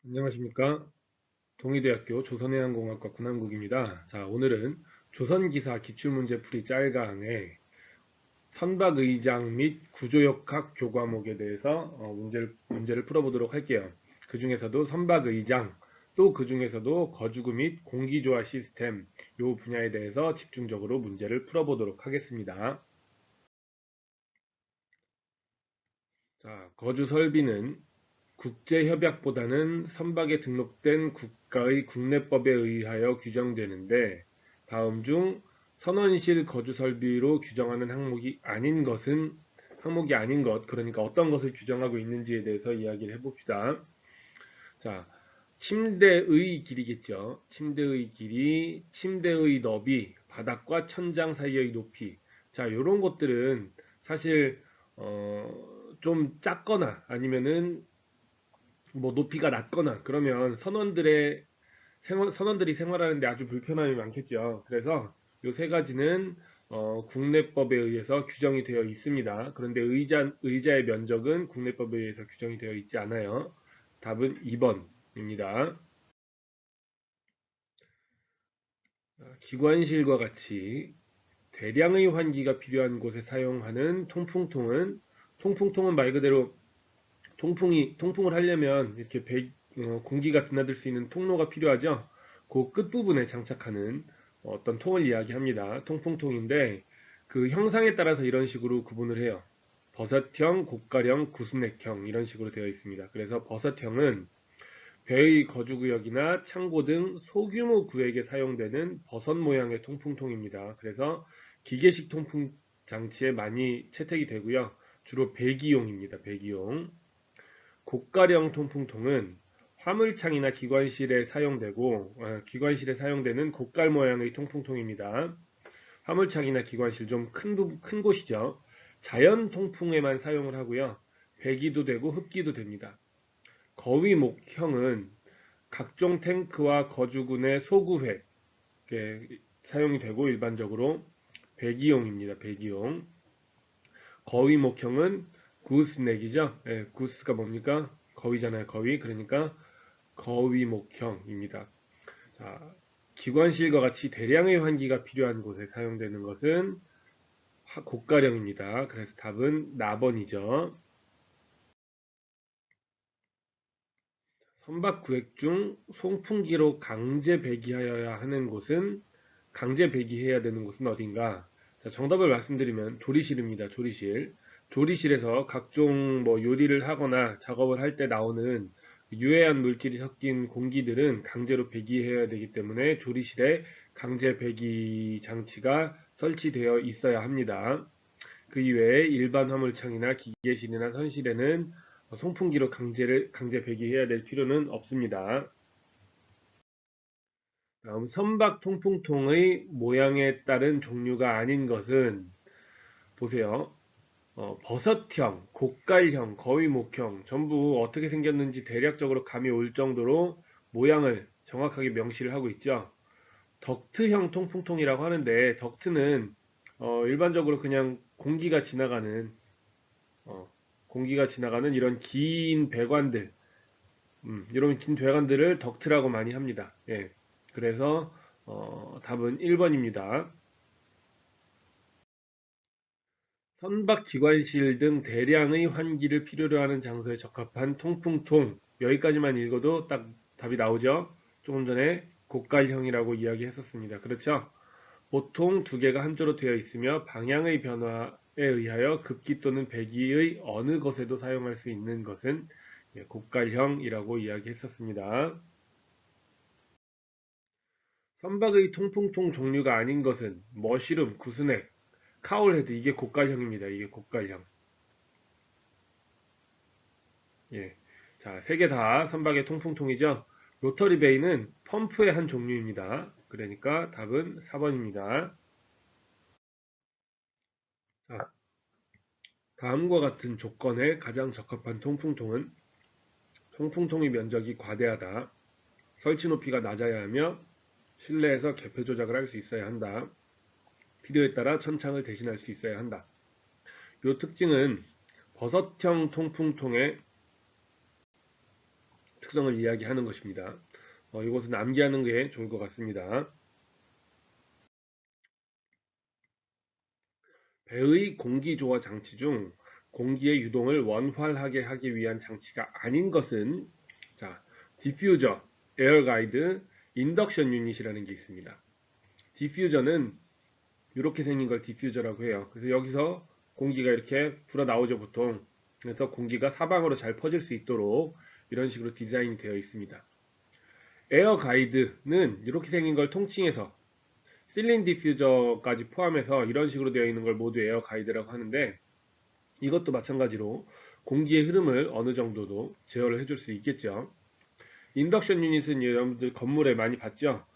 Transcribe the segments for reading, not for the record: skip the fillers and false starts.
안녕하십니까. 동의대학교 조선해양공학과 군함국입니다. 자, 오늘은 조선기사 기출문제풀이 짤강의 선박의장 및 구조역학 교과목에 대해서 문제를 풀어보도록 할게요. 그 중에서도 선박의장, 또 그 중에서도 거주구 및 공기조화 시스템 이 분야에 대해서 집중적으로 문제를 풀어보도록 하겠습니다. 자, 거주 설비는 국제협약보다는 선박에 등록된 국가의 국내법에 의하여 규정되는데 다음 중 선원실 거주설비로 규정하는 항목이 아닌 것, 그러니까 어떤 것을 규정하고 있는지에 대해서 이야기를 해봅시다. 자, 침대의 길이겠죠. 침대의 길이, 침대의 너비, 바닥과 천장 사이의 높이. 자, 요런 것들은 사실 좀 작거나 아니면은 뭐 높이가 낮거나 그러면 선원들이 생활하는데 아주 불편함이 많겠죠. 그래서 요 세 가지는 국내법에 의해서 규정이 되어 있습니다. 그런데 의자의 면적은 국내법에 의해서 규정이 되어 있지 않아요. 답은 2번입니다. 기관실과 같이 대량의 환기가 필요한 곳에 사용하는 통풍통은 말 그대로 통풍을 하려면 이렇게 공기가 드나들 수 있는 통로가 필요하죠. 그 끝부분에 장착하는 어떤 통을 이야기합니다. 통풍통인데 그 형상에 따라서 이런 식으로 구분을 해요. 버섯형, 곡가령, 구스넥형 이런 식으로 되어 있습니다. 그래서 버섯형은 배의 거주구역이나 창고 등 소규모 구역에 사용되는 버섯 모양의 통풍통입니다. 그래서 기계식 통풍 장치에 많이 채택이 되고요. 주로 배기용입니다. 배기용. 고가령 통풍통은 화물창이나 기관실에 사용되는 고깔 모양의 통풍통입니다. 화물창이나 기관실 좀 큰 곳이죠. 자연 통풍에만 사용을 하고요. 배기도 되고 흡기도 됩니다. 거위목형은 각종 탱크와 거주군의 소구회 사용이 되고 일반적으로 배기용입니다. 배기용. 거위목형은 구스넥이죠. 예, 구스가 뭡니까? 거위잖아요. 거위. 그러니까 거위목형입니다. 자, 기관실과 같이 대량의 환기가 필요한 곳에 사용되는 것은 고가령입니다. 그래서 답은 나번이죠. 선박 구획 중 송풍기로 강제 배기해야 되는 곳은 어딘가? 자, 정답을 말씀드리면 조리실입니다. 조리실. 조리실에서 각종 뭐 요리를 하거나 작업을 할 때 나오는 유해한 물질이 섞인 공기들은 강제로 배기해야 되기 때문에 조리실에 강제 배기 장치가 설치되어 있어야 합니다. 그 이외에 일반 화물창이나 기계실이나 선실에는 송풍기로 강제 배기해야 될 필요는 없습니다. 다음 선박 통풍통의 모양에 따른 종류가 아닌 것은 보세요. 버섯형, 곡갈형, 거위목형 전부 어떻게 생겼는지 대략적으로 감이 올 정도로 모양을 정확하게 명시를 하고 있죠. 덕트형 통풍통이라고 하는데 덕트는 일반적으로 그냥 어, 공기가 지나가는 이런 긴 배관들을 덕트라고 많이 합니다. 예. 그래서 답은 1번입니다. 선박 기관실 등 대량의 환기를 필요로 하는 장소에 적합한 통풍통. 여기까지만 읽어도 딱 답이 나오죠. 조금 전에 고깔형이라고 이야기했었습니다. 그렇죠? 보통 두 개가 한 조로 되어 있으며 방향의 변화에 의하여 급기 또는 배기의 어느 것에도 사용할 수 있는 것은 고깔형이라고 이야기했었습니다. 선박의 통풍통 종류가 아닌 것은 머시룸, 구스넥, 카울헤드 이게 고깔형입니다. 이게 고깔형. 예. 자, 세 개 다 선박의 통풍통이죠. 로터리 베이는 펌프의 한 종류입니다. 그러니까 답은 4번입니다. 자, 다음과 같은 조건에 가장 적합한 통풍통은 통풍통의 면적이 과대하다. 설치 높이가 낮아야 하며 실내에서 개폐 조작을 할 수 있어야 한다. 필요에 따라 천창을 대신할 수 있어야 한다. 이 특징은 버섯형 통풍통의 특성을 이야기하는 것입니다. 이것은 암기하는 게 좋을 것 같습니다. 배의 공기조화 장치 중 공기의 유동을 원활하게 하기 위한 장치가 아닌 것은 자, 디퓨저, 에어 가이드, 인덕션 유닛이라는 게 있습니다. 디퓨저는 이렇게 생긴 걸 디퓨저라고 해요. 그래서 여기서 공기가 이렇게 불어 나오죠, 보통. 그래서 공기가 사방으로 잘 퍼질 수 있도록 이런 식으로 디자인이 되어 있습니다. 에어 가이드는 이렇게 생긴 걸 통칭해서 실린 디퓨저까지 포함해서 이런 식으로 되어 있는 걸 모두 에어 가이드라고 하는데, 이것도 마찬가지로 공기의 흐름을 어느 정도도 제어를 해줄 수 있겠죠. 인덕션 유닛은 여러분들 건물에 많이 봤죠?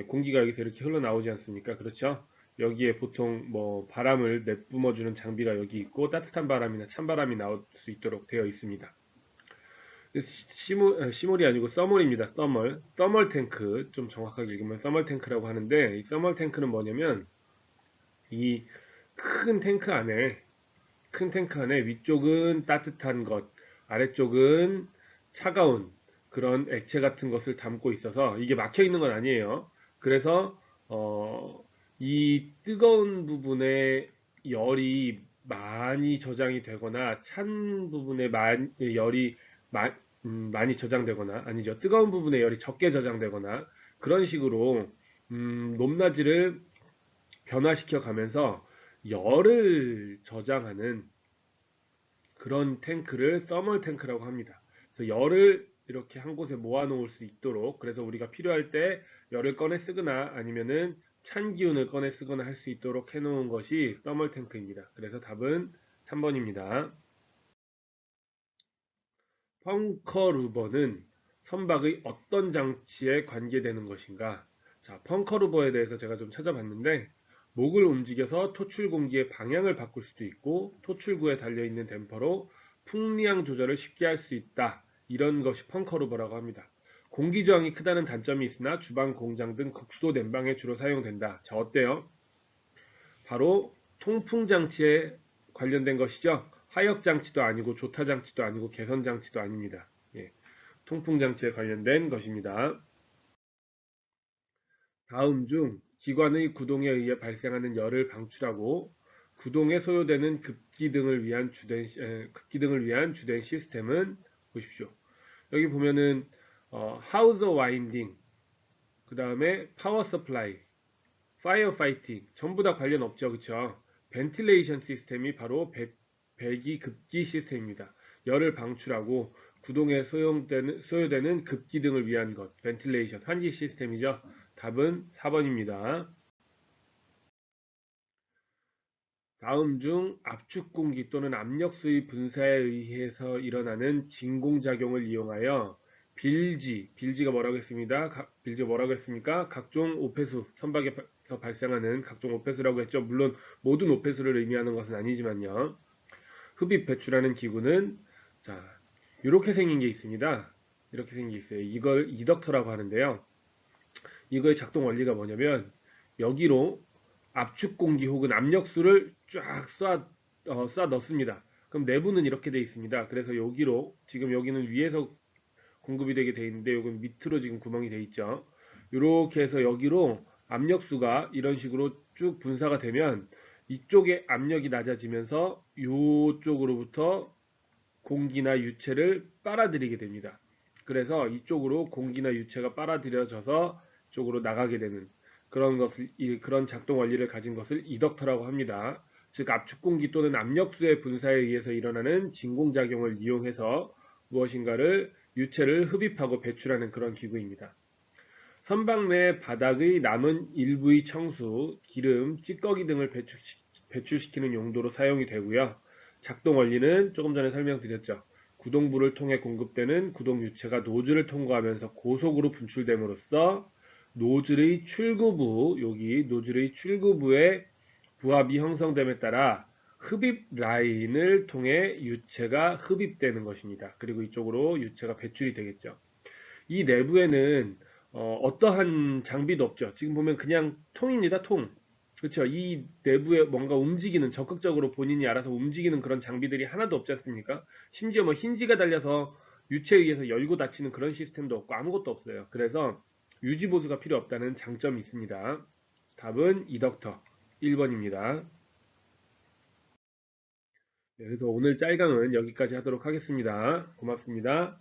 공기가 여기서 이렇게 흘러나오지 않습니까? 그렇죠? 여기에 보통 뭐 바람을 내뿜어주는 장비가 여기 있고 따뜻한 바람이나 찬바람이 나올 수 있도록 되어 있습니다. 시몰이 아니고 써멀입니다. 써멀 탱크, 좀 정확하게 읽으면 써멀 탱크라고 하는데, 이 써멀 탱크는 뭐냐면 이 큰 탱크 안에 위쪽은 따뜻한 것, 아래쪽은 차가운 그런 액체 같은 것을 담고 있어서 이게 막혀 있는 건 아니에요. 그래서 이 뜨거운 부분에 열이 많이 저장이 되거나 찬 부분에 열이 많이 저장되거나, 아니죠, 뜨거운 부분에 열이 적게 저장되거나 그런 식으로 높낮이를 변화시켜 가면서 열을 저장하는 그런 탱크를 서멀 탱크라고 합니다. 그래서 열을 이렇게 한 곳에 모아 놓을 수 있도록, 그래서 우리가 필요할 때 열을 꺼내 쓰거나 아니면은 찬 기운을 꺼내 쓰거나 할 수 있도록 해 놓은 것이 서멀 탱크입니다. 그래서 답은 3번입니다. 펑커 루버는 선박의 어떤 장치에 관계되는 것인가? 자, 펑커 루버에 대해서 제가 좀 찾아봤는데, 목을 움직여서 토출 공기의 방향을 바꿀 수도 있고 토출구에 달려있는 댐퍼로 풍량 조절을 쉽게 할 수 있다. 이런 것이 펑커 루버라고 합니다. 공기 저항이 크다는 단점이 있으나 주방, 공장 등 극소 냉방에 주로 사용된다. 자, 어때요? 바로 통풍 장치에 관련된 것이죠. 하역 장치도 아니고 조타 장치도 아니고 개선 장치도 아닙니다. 예, 통풍 장치에 관련된 것입니다. 다음 중 기관의 구동에 의해 발생하는 열을 방출하고 구동에 소요되는 급기 등을 위한 주된 시스템은 보십시오. 여기 보면은 하우저 와인딩, 그 다음에 파워 서플라이, 파이어 파이팅 전부 다 관련 없죠, 그쵸? 벤틸레이션 시스템이 바로 배기 급기 시스템입니다. 열을 방출하고 구동에 소요되는 급기 등을 위한 것, 벤틸레이션 환기 시스템이죠. 답은 4번입니다. 다음 중 압축 공기 또는 압력수의 분사에 의해서 일어나는 진공작용을 이용하여 빌지가 뭐라고 했습니다. 빌지가 뭐라고 했습니까? 각종 오폐수, 선박에서 발생하는 각종 오폐수라고 했죠. 물론 모든 오폐수를 의미하는 것은 아니지만요. 흡입 배출하는 기구는 자, 이렇게 생긴 게 있습니다. 이렇게 생긴 게 있어요. 이걸 이덕터라고 하는데요. 이거의 작동 원리가 뭐냐면 여기로 압축 공기 혹은 압력수를 쫙 쏴 넣습니다. 그럼 내부는 이렇게 되어 있습니다. 그래서 여기로, 지금 여기는 위에서 공급이 되게 되어 있는데 여기는 밑으로 지금 구멍이 되어 있죠. 이렇게 해서 여기로 압력수가 이런 식으로 쭉 분사가 되면 이쪽에 압력이 낮아지면서 이쪽으로부터 공기나 유체를 빨아들이게 됩니다. 그래서 이쪽으로 공기나 유체가 빨아들여져서 이쪽으로 나가게 되는 그런 작동 원리를 가진 것을 이덕터라고 합니다. 즉 압축 공기 또는 압력수의 분사에 의해서 일어나는 진공작용을 이용해서 무엇인가를 유체를 흡입하고 배출하는 그런 기구입니다. 선박 내 바닥의 남은 일부의 청수, 기름, 찌꺼기 등을 배출시키는 용도로 사용이 되고요. 작동 원리는 조금 전에 설명드렸죠. 구동부를 통해 공급되는 구동 유체가 노즐을 통과하면서 고속으로 분출됨으로써 노즐의 출구부, 여기 노즐의 출구부에 부합이 형성됨에 따라 흡입 라인을 통해 유체가 흡입되는 것입니다. 그리고 이쪽으로 유체가 배출이 되겠죠. 이 내부에는 어떠한 장비도 없죠. 지금 보면 그냥 통입니다. 통. 그렇죠. 이 내부에 뭔가 움직이는, 적극적으로 본인이 알아서 움직이는 그런 장비들이 하나도 없지 않습니까? 심지어 뭐 힌지가 달려서 유체에 의해서 열고 닫히는 그런 시스템도 없고 아무것도 없어요. 그래서 유지보수가 필요 없다는 장점이 있습니다. 답은 이덕터 1번입니다. 그래서 오늘 짤강은 여기까지 하도록 하겠습니다. 고맙습니다.